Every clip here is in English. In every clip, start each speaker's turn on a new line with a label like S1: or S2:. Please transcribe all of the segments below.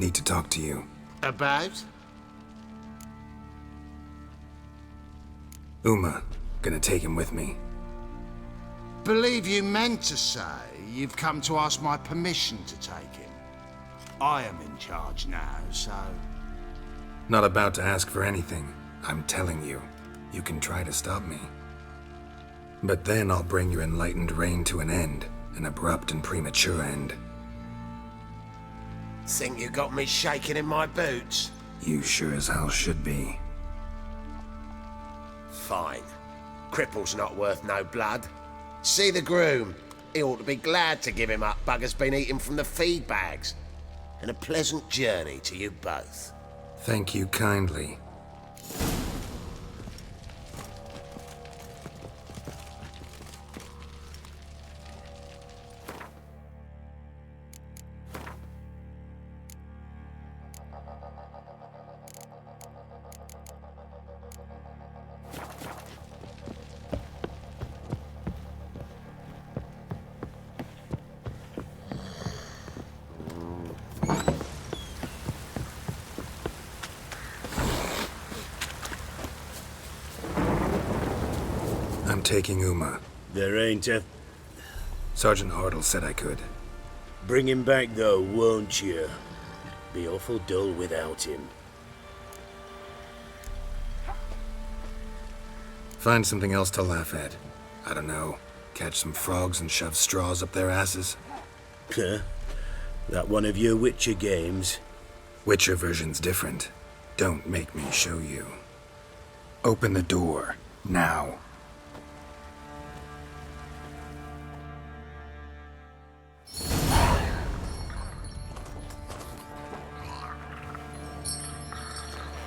S1: Need to talk to you.
S2: About?
S1: Uma. Gonna take him with me.
S2: Believe you meant to say you've come to ask my permission to take him. I am in charge now, so...
S1: Not about to ask for anything. I'm telling you. You can try to stop me. But then I'll bring your enlightened reign to an end. An abrupt and premature end.
S2: Think you got me shaking in my boots?
S1: You sure as hell should be.
S2: Fine. Cripple's not worth no blood. See the groom. He ought to be glad to give him up. Bugger's been eating from the feed bags. And a pleasant journey to you both.
S1: Thank you kindly. I'm taking Uma.
S3: There ain't a...
S1: Sergeant Hartle said I could.
S3: Bring him back though, won't you? Be awful dull without him.
S1: Find something else to laugh at. I don't know. Catch some frogs and shove straws up their asses.
S3: Huh? That one of your Witcher games?
S1: Witcher version's different. Don't make me show you. Open the door. Now.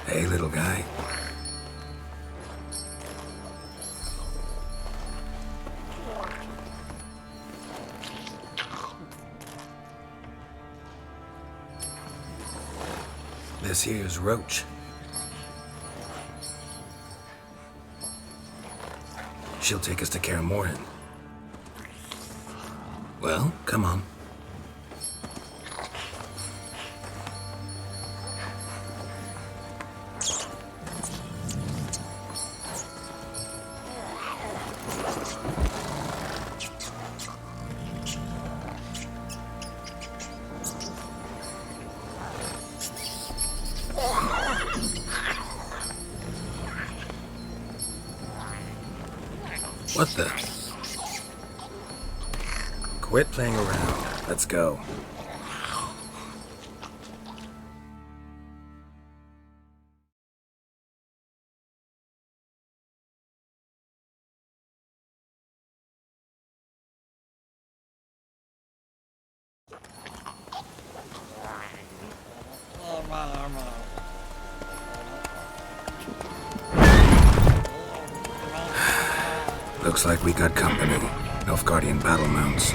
S1: Hey, little guy. This here's Roach. She'll take us to Kaer Morhen. Well, come on. What the? Quit playing around. Let's go. Looks like we got company. Nilfgaardian battle mounts.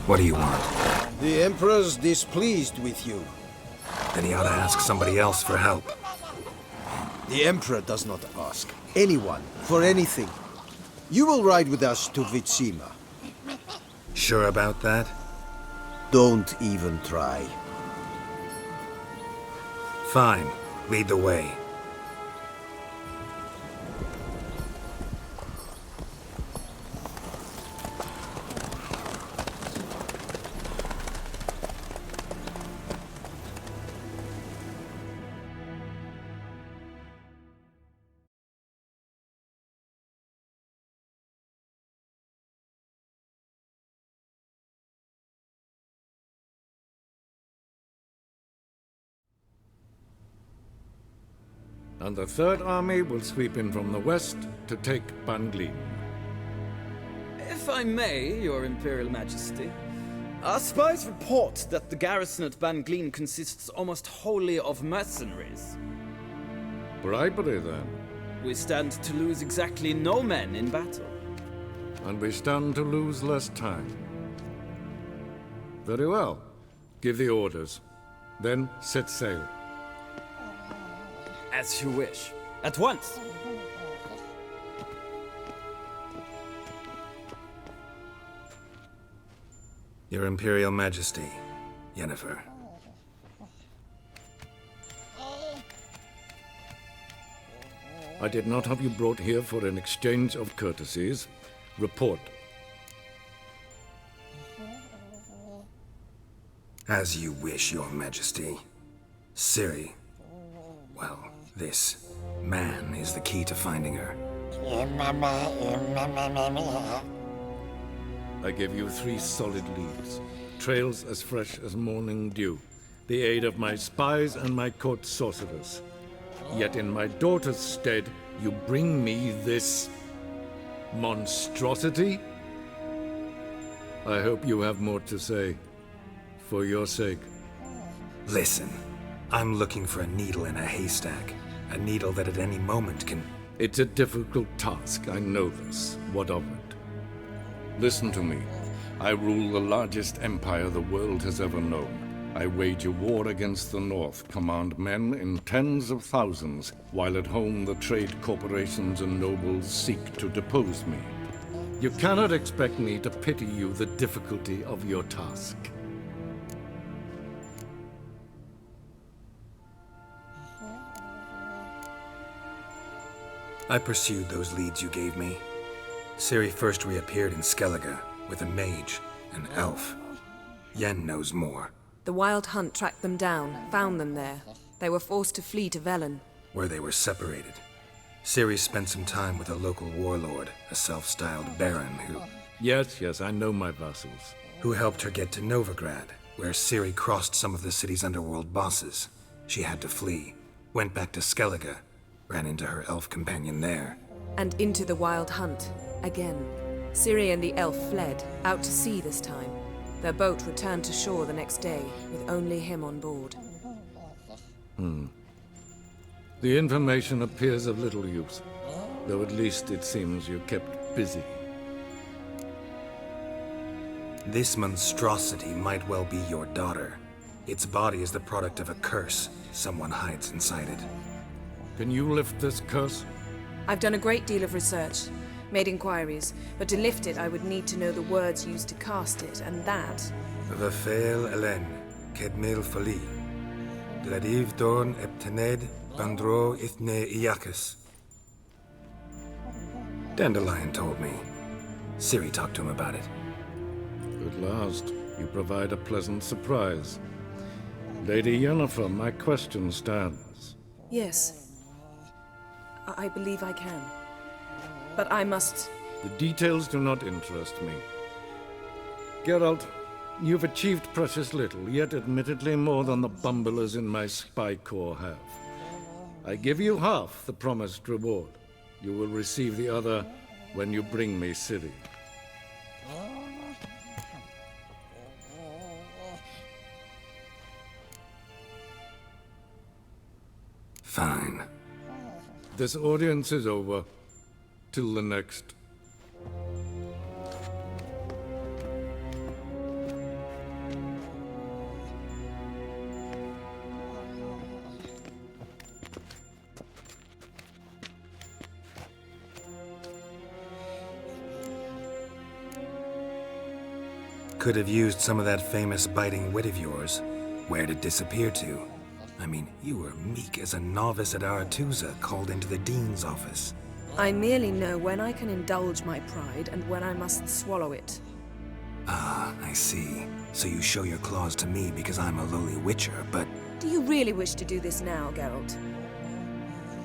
S1: What do you want?
S4: The Emperor's displeased with you.
S1: Then he ought to ask somebody else for help.
S4: The Emperor does not ask anyone for anything. You will ride with us to Vitsima.
S1: Sure about that?
S4: Don't even try.
S1: Fine. Lead the way.
S5: And the Third Army will sweep in from the west to take Ban Glin.
S6: If I may, Your Imperial Majesty, our spies report that the garrison at Ban Glin consists almost wholly of mercenaries.
S5: Bribery, then.
S6: We stand to lose exactly no men in battle.
S5: And we stand to lose less time. Very well. Give the orders. Then set sail.
S6: As you wish. At once.
S1: Your Imperial Majesty, Yennefer.
S5: I did not have you brought here for an exchange of courtesies. Report.
S1: As you wish, Your Majesty. Ciri. Well, this man is the key to finding her.
S5: I give you 3 solid leads. Trails as fresh as morning dew. The aid of my spies and my court sorcerers. Yet in my daughter's stead, you bring me this monstrosity? I hope you have more to say. For your sake.
S1: Listen, I'm looking for a needle in a haystack. A needle that at any moment can...
S5: It's a difficult task, I know this. What of it? Listen to me. I rule the largest empire the world has ever known. I wage a war against the North, command men in tens of thousands, while at home the trade corporations and nobles seek to depose me. You cannot expect me to pity you the difficulty of your task.
S1: I pursued those leads you gave me. Ciri first reappeared in Skellige with a mage, an elf. Yen knows more.
S7: The Wild Hunt tracked them down, found them there. They were forced to flee to Velen.
S1: Where they were separated. Ciri spent some time with a local warlord, a self-styled baron
S5: Yes, I know my vassals.
S1: who helped her get to Novigrad, where Ciri crossed some of the city's underworld bosses. She had to flee, went back to Skellige, ran into her elf companion there.
S7: And into the Wild Hunt, again. Ciri and the elf fled, out to sea this time. Their boat returned to shore the next day, with only him on board.
S5: The information appears of little use, though at least it seems you kept busy.
S1: This monstrosity might well be your daughter. Its body is the product of a curse. Someone hides inside it.
S5: Can you lift this curse?
S7: I've done a great deal of research, made inquiries, but to lift it I would need to know the words used to cast it, and that...
S1: Vafel Elen, Kedmil Fali. Gladiv Dorn Eptened, Bandro Ithne Iakis. Dandelion told me. Ciri talked to him about it.
S5: At last, you provide a pleasant surprise. Lady Yennefer, my question stands.
S7: Yes. I believe I can. But I must...
S5: The details do not interest me. Geralt, you've achieved precious little, yet admittedly more than the bumblers in my spy corps have. I give you half the promised reward. You will receive the other when you bring me Ciri.
S1: Fine.
S5: This audience is over. Till the next.
S1: Could have used some of that famous biting wit of yours. Where'd it disappear to? I mean, you were meek as a novice at Aretuza called into the Dean's office.
S7: I merely know when I can indulge my pride and when I must swallow it.
S1: Ah, I see. So you show your claws to me because I'm a lowly witcher, but...
S7: Do you really wish to do this now, Geralt?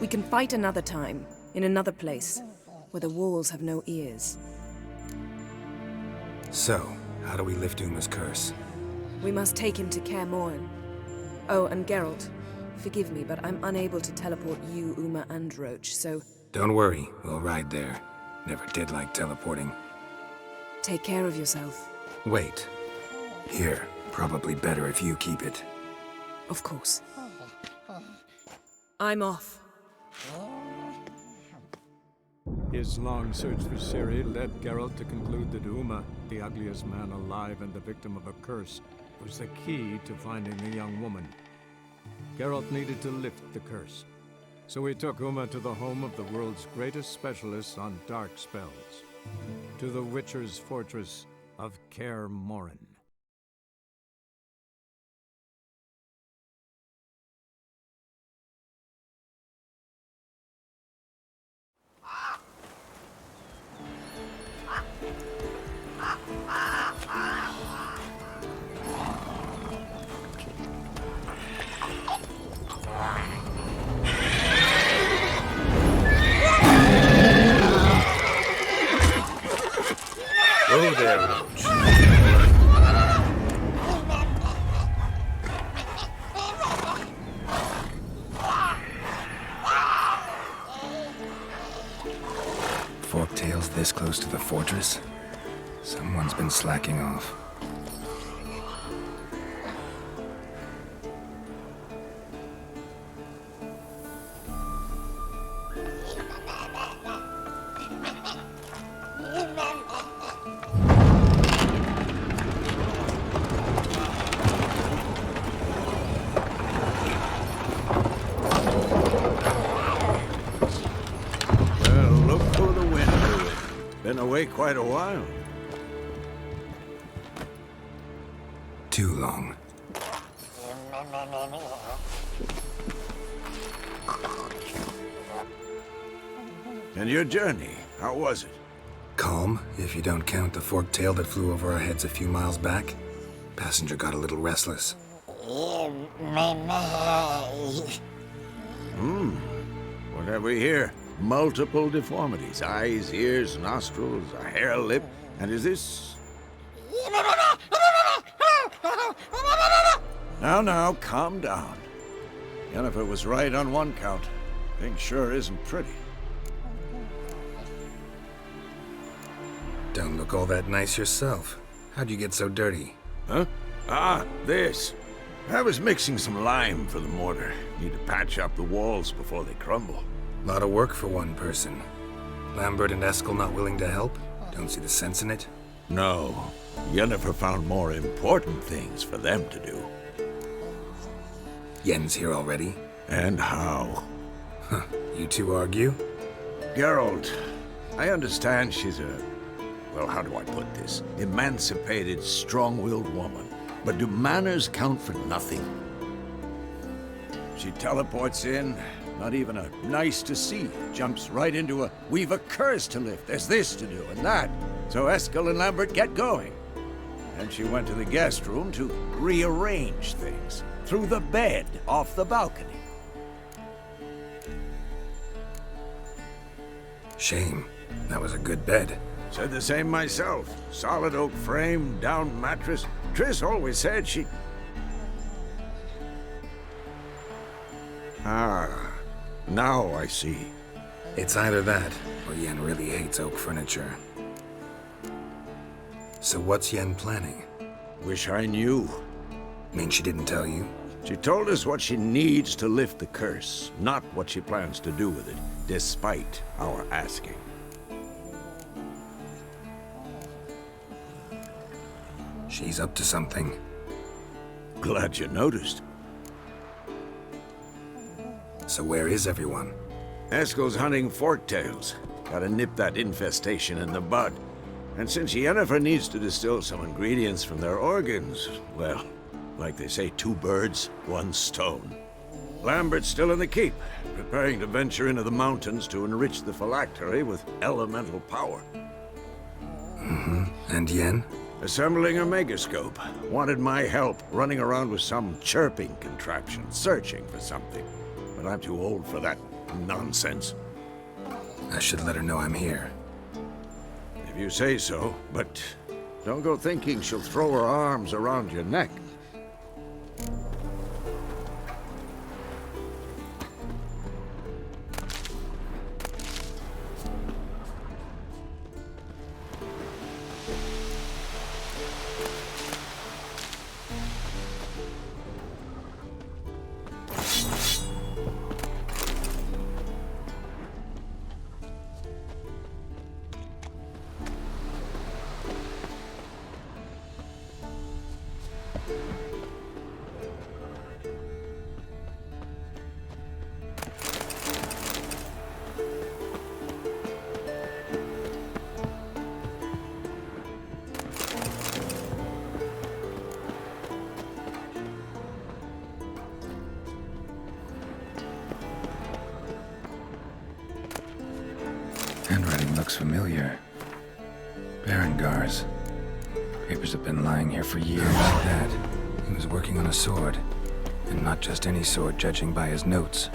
S7: We can fight another time, in another place, where the walls have no ears.
S1: So, how do we lift Uma's curse?
S7: We must take him to Kaer Morhen. Oh, and Geralt, forgive me, but I'm unable to teleport you, Uma, and Roach, so...
S1: Don't worry, we'll ride there. Never did like teleporting.
S7: Take care of yourself.
S1: Wait. Here, probably better if you keep it.
S7: Of course. I'm off.
S8: His long search for Ciri led Geralt to conclude that Uma, the ugliest man alive and the victim of a curse, was the key to finding the young woman. Geralt needed to lift the curse, so he took Uma to the home of the world's greatest specialist on dark spells, to the Witcher's fortress of Kaer Morhen.
S1: Forktails this close to the fortress? Someone's been slacking off.
S9: Well, look who the wind blew it. Been away quite a while.
S1: Too long.
S9: And your journey, how was it?
S1: Calm, if you don't count the forktail that flew over our heads a few miles back. Passenger got a little restless.
S9: What have we here? Multiple deformities. Eyes, ears, nostrils, a hair lip. And is this... Now, calm down. Yennefer was right on one count. Thing sure isn't pretty.
S1: Don't look all that nice yourself. How'd you get so dirty?
S9: Huh? Ah, this. I was mixing some lime for the mortar. Need to patch up the walls before they crumble.
S1: Lot of work for one person. Lambert and Eskel not willing to help? Don't see the sense in it?
S9: No. Yennefer found more important things for them to do.
S1: Yen's here already?
S9: And how?
S1: Huh. You two argue?
S9: Geralt, I understand she's a... well, how do I put this? Emancipated, strong-willed woman. But do manners count for nothing? She teleports in, not even a nice to see. Jumps right into a, we've a curse to lift, there's this to do and that. So Eskel and Lambert get going. And she went to the guest room to rearrange things. Through the bed, off the balcony.
S1: Shame. That was a good bed.
S9: Said the same myself. Solid oak frame, down mattress. Triss always said she... Ah, now I see.
S1: It's either that, or Yen really hates oak furniture. So what's Yen planning?
S9: Wish I knew.
S1: Mean she didn't tell you?
S9: She told us what she needs to lift the curse, not what she plans to do with it, despite our asking.
S1: She's up to something.
S9: Glad you noticed.
S1: So where is everyone?
S9: Eskel's hunting forktails. Gotta nip that infestation in the bud. And since Yennefer needs to distill some ingredients from their organs, well, like they say, 2 birds, 1 stone. Lambert's still in the keep, preparing to venture into the mountains to enrich the phylactery with elemental power.
S1: And Yen?
S9: Assembling a megascope. Wanted my help running around with some chirping contraption, searching for something. But I'm too old for that nonsense.
S1: I should let her know I'm here.
S9: If you say so, but don't go thinking she'll throw her arms around your neck.
S1: Handwriting looks familiar. Berengar's. Papers have been lying here for years. Dad, he was working on a sword. And not just any sword, judging by his notes.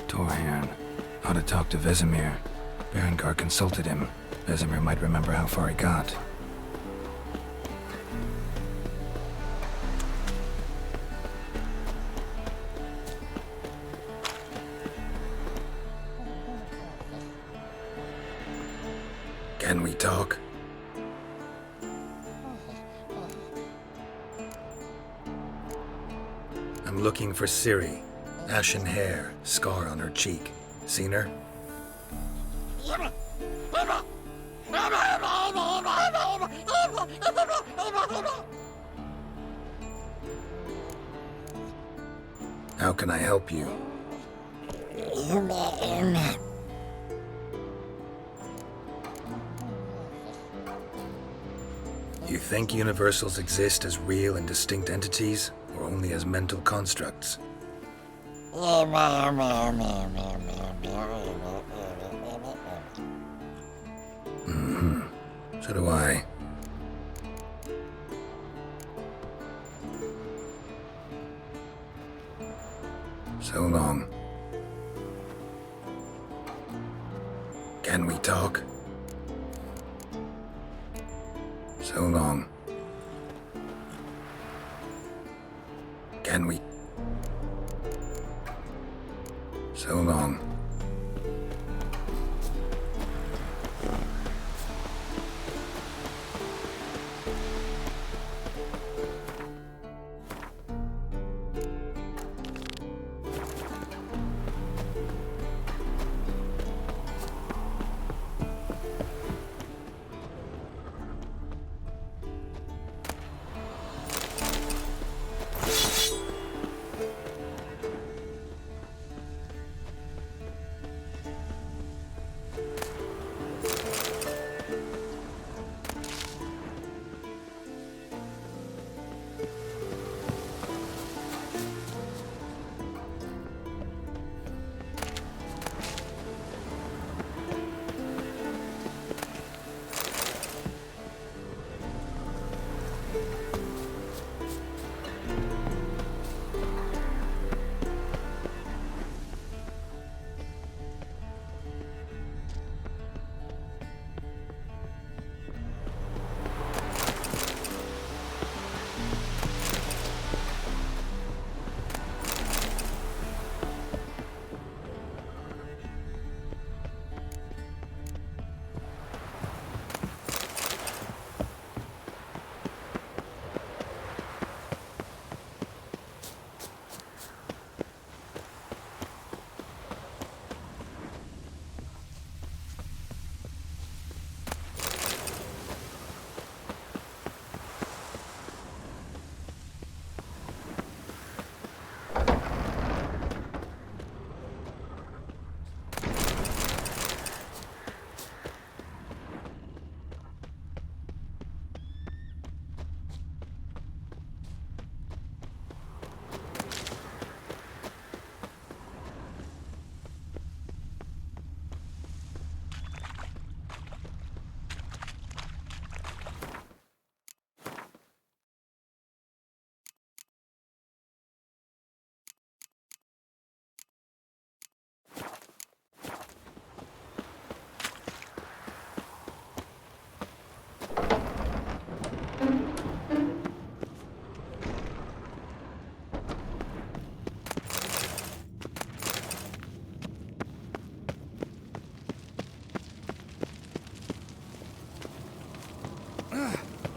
S1: Torharn. Ought to talk to Vesemir. Berengar consulted him. Vesemir might remember how far he got. Can we talk? I'm looking for Ciri. Ashen hair, scar on her cheek. Seen her? How can I help you? You think universals exist as real and distinct entities, or only as mental constructs? So do I. So long. Can we talk? So long. Can we? So long.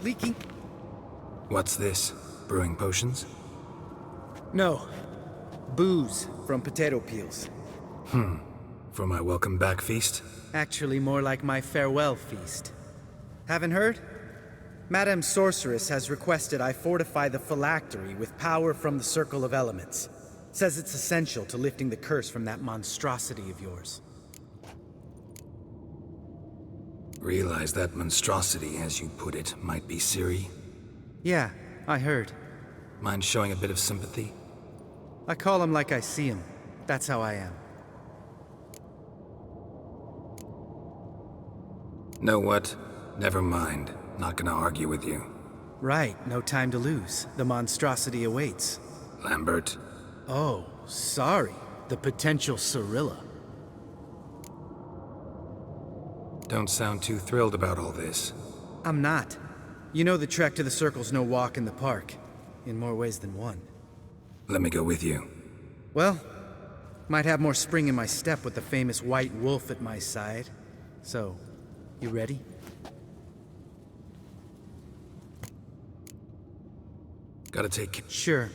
S6: Leaking?
S1: What's this? Brewing potions?
S6: No. Booze from potato peels.
S1: For my welcome back feast?
S6: Actually, more like my farewell feast. Haven't heard? Madame Sorceress has requested I fortify the phylactery with power from the Circle of Elements. Says it's essential to lifting the curse from that monstrosity of yours.
S1: Realize that monstrosity, as you put it, might be Ciri?
S6: Yeah, I heard.
S1: Mind showing a bit of sympathy?
S6: I call him like I see him. That's how I am.
S1: Know what? Never mind. Not gonna argue with you.
S6: Right, no time to lose. The monstrosity awaits.
S1: Lambert.
S6: Oh, sorry. The potential Cirilla.
S1: Don't sound too thrilled about all this.
S6: I'm not. You know the trek to the Circle's no walk in the park. In more ways than one.
S1: Let me go with you.
S6: Well, might have more spring in my step with the famous White Wolf at my side. So, you ready?
S1: Gotta take...
S6: Sure.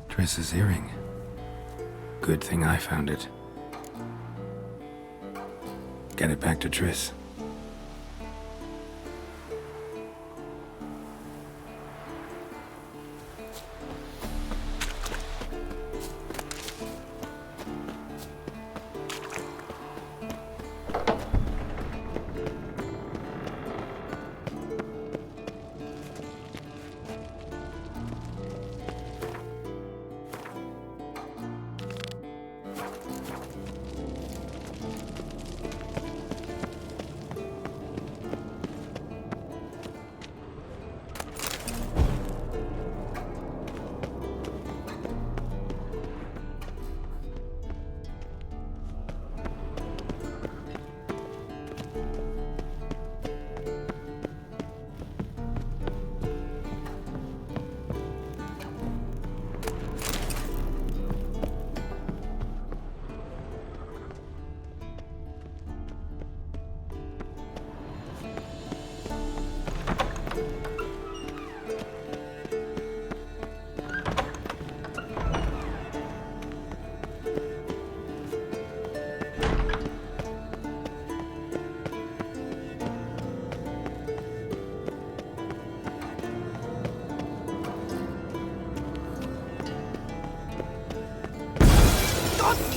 S1: Triss's earring. Good thing I found it. Get it back to Triss.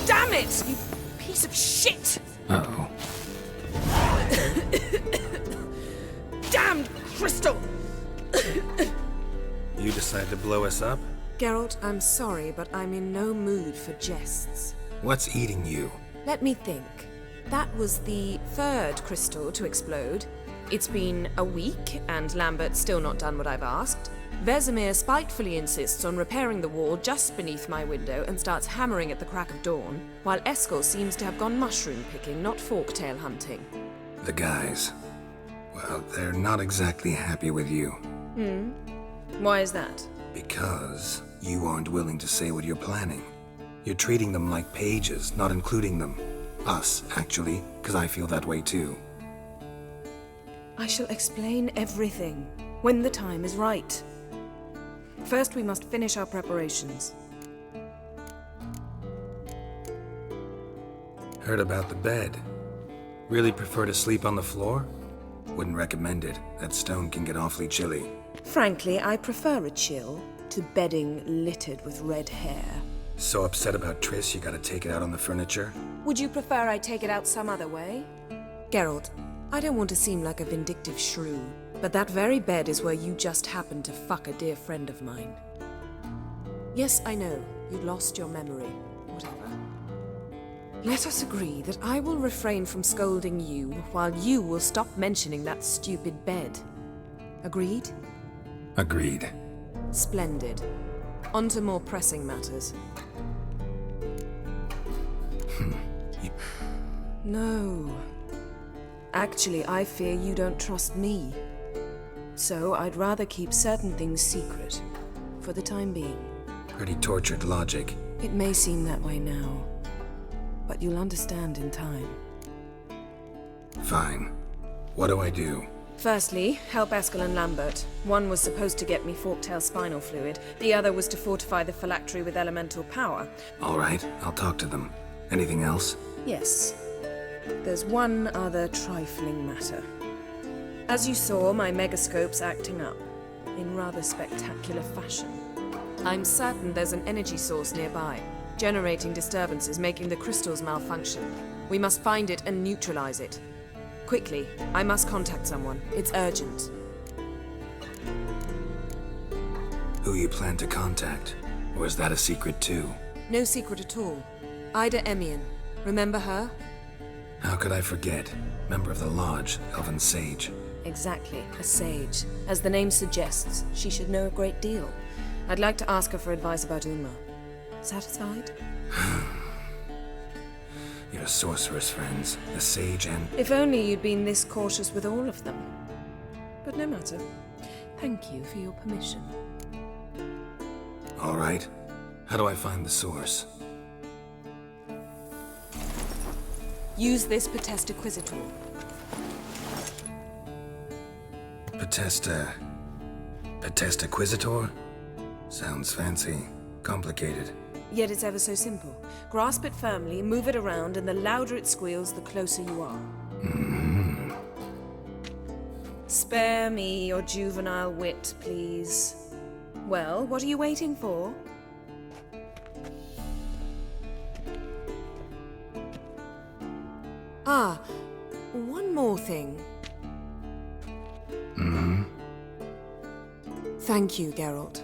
S7: Damn it! You piece of shit!
S1: Uh-oh.
S7: Damned crystal!
S1: You decide to blow us up?
S7: Geralt, I'm sorry, but I'm in no mood for jests.
S1: What's eating you?
S7: Let me think. That was the third crystal to explode. It's been a week, and Lambert's still not done what I've asked. Vesemir spitefully insists on repairing the wall just beneath my window and starts hammering at the crack of dawn, while Eskel seems to have gone mushroom picking, not forktail hunting.
S1: The guys. Well, they're not exactly happy with you.
S7: Why is that?
S1: Because you aren't willing to say what you're planning. You're treating them like pages, not including them. Us, actually, because I feel that way too.
S7: I shall explain everything when the time is right. First, we must finish our preparations.
S1: Heard about the bed. Really prefer to sleep on the floor? Wouldn't recommend it. That stone can get awfully chilly.
S7: Frankly, I prefer a chill to bedding littered with red hair.
S1: So upset about Triss, you gotta take it out on the furniture?
S7: Would you prefer I take it out some other way? Geralt, I don't want to seem like a vindictive shrew, but that very bed is where you just happened to fuck a dear friend of mine. Yes, I know, you lost your memory. Whatever. Let us agree that I will refrain from scolding you while you will stop mentioning that stupid bed. Agreed?
S1: Agreed.
S7: Splendid. On to more pressing matters. No. Actually, I fear you don't trust me. So I'd rather keep certain things secret, for the time being.
S1: Pretty tortured logic.
S7: It may seem that way now, but you'll understand in time.
S1: Fine. What do I do?
S7: Firstly, help Eskel and Lambert. One was supposed to get me forktail spinal fluid, the other was to fortify the phylactery with elemental power.
S1: All right, I'll talk to them. Anything else?
S7: Yes. There's one other trifling matter. As you saw, my megascope's acting up, in rather spectacular fashion. I'm certain there's an energy source nearby, generating disturbances, making the crystals malfunction. We must find it and neutralize it. Quickly, I must contact someone. It's urgent.
S1: Who you plan to contact? Or is that a secret too?
S7: No secret at all. Ida Emian. Remember her?
S1: How could I forget? Member of the Lodge, Elven Sage.
S7: Exactly, a sage. As the name suggests, she should know a great deal. I'd like to ask her for advice about Uma. Satisfied?
S1: Your sorceress friends, the Sage and...
S7: If only you'd been this cautious with all of them. But no matter. Thank you for your permission.
S1: All right. How do I find the source?
S7: Use this Potesta Quisitor.
S1: Potesta Quisitor? Sounds fancy. Complicated.
S7: Yet it's ever so simple. Grasp it firmly, move it around, and the louder it squeals, the closer you are.
S1: Mm-hmm.
S7: Spare me your juvenile wit, please. Well, what are you waiting for? Ah, one more thing.
S1: Mm-hmm.
S7: Thank you, Geralt.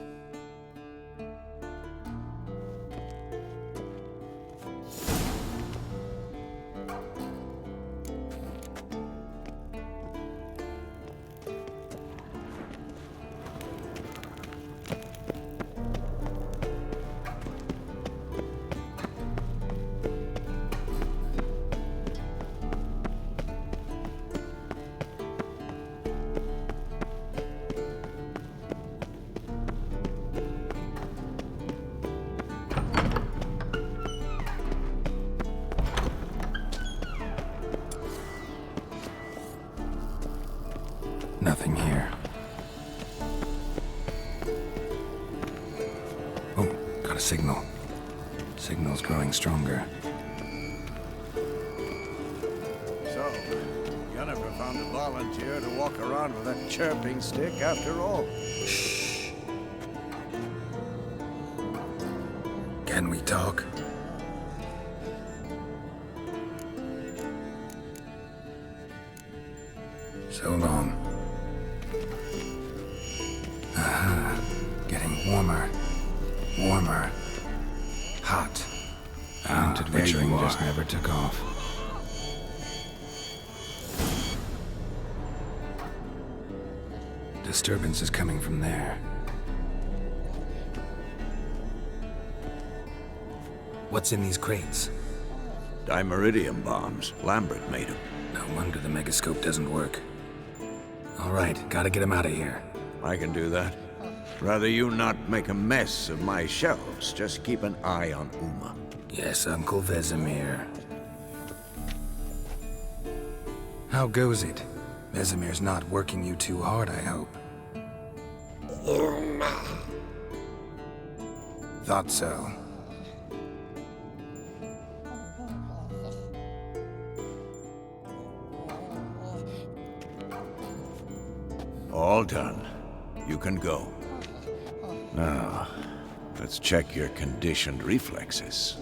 S1: Nothing here. Oh, got a signal. Signal's growing stronger.
S3: So, Yennefer found a volunteer to walk around with a chirping stick after all.
S1: Shh. Can we talk? So long. Getting warmer. Warmer. Hot. Mounted witchering just never took off. Disturbance is coming from there. What's in these crates?
S9: Dimeridium bombs. Lambert made them.
S1: No wonder the megascope doesn't work. All right, gotta get him out of here.
S9: I can do that. Rather you not make a mess of my shelves. Just keep an eye on Uma.
S1: Yes, Uncle Vesemir. How goes it? Vesemir's not working you too hard, I hope. Thought so.
S9: All done. You can go. Now, let's check your conditioned reflexes.